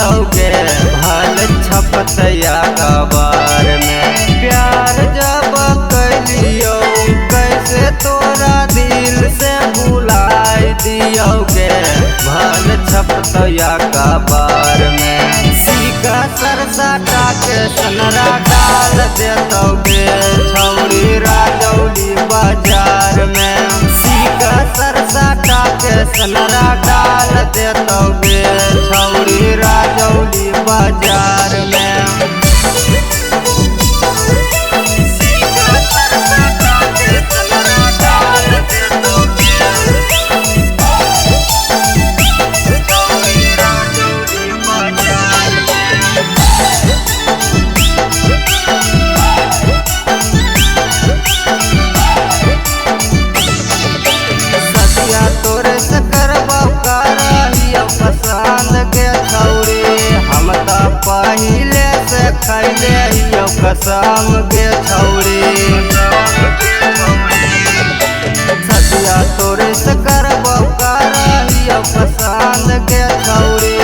दियोगे भल छपतया कबार में। प्यार जब कैलियो कैसे तोरा दिल से बुलाई दियोगे भल छपतया कबार में। सीका सरसाटा के सनरा डाल देतोगे छौरी राजौली बाजार में। सीका सरसाटा के सनरा डाल देतोगे छौरी राजौली बाजार में। पहिले से खैले हियो कसम के छौरी सदिया तोरे से करबो करहियो पसंद के छौरी।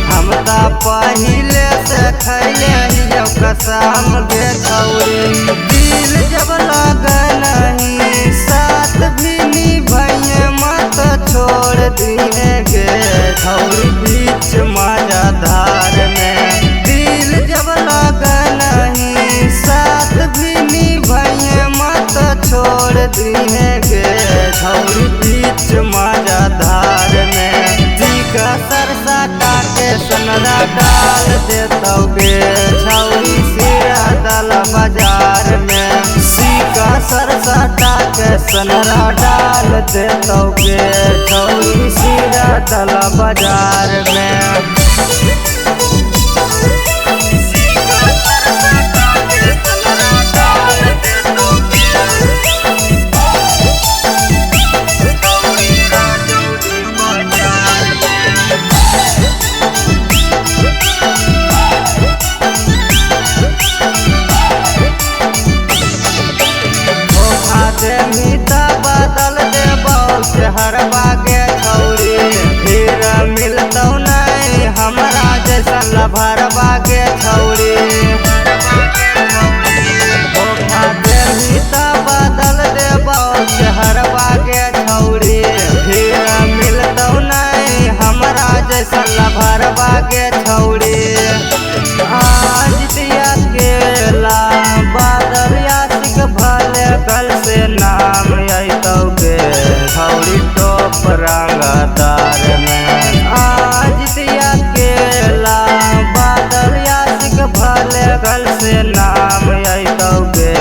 हम त पहिले से खैले हियो कसम के छौरी। दिल जब लगे नहीं साथ भी निभाइए मत छोड़ दिए गे छौरी बीच माजा धार में। जब लगा नहीं साथ भी निभाइए मत छोड़ दिए गे छौरी बीच माजा धार में। सीका सरसाटा के सनरा डाल देतोगे छौरी सिरा दल बाजार में। सीका सरसाटा के सनरा डाल देतोगे छौरी सिरा दल बाजार में। बदल देबो हर बागे छौरी फिर मिलतौ नहीं हमरा जैसा लभर बागे छौरी। धोखा देही त बदल देबो हर बागे छौरी फिर मिलतौ नहीं हमरा जैसा लभर बागे छौरी। आज दिया केला बादल यासिक भले कल से नाम अतौगे छौरी टॉप रंगदार में। आज दिया केला बादल यासिक भले कल से नाम अतौगे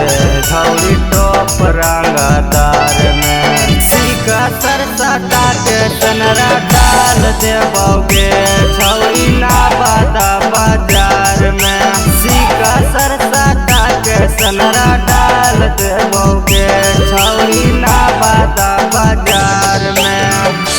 छौरी टॉप रंगदार में। सीका सरसाटा के सनरा डाल देबोगे छौरी नाबादा बाजार में। सीका सरसाटा के सनरा डाल देबोगे छौरी नाबादा बाजार में।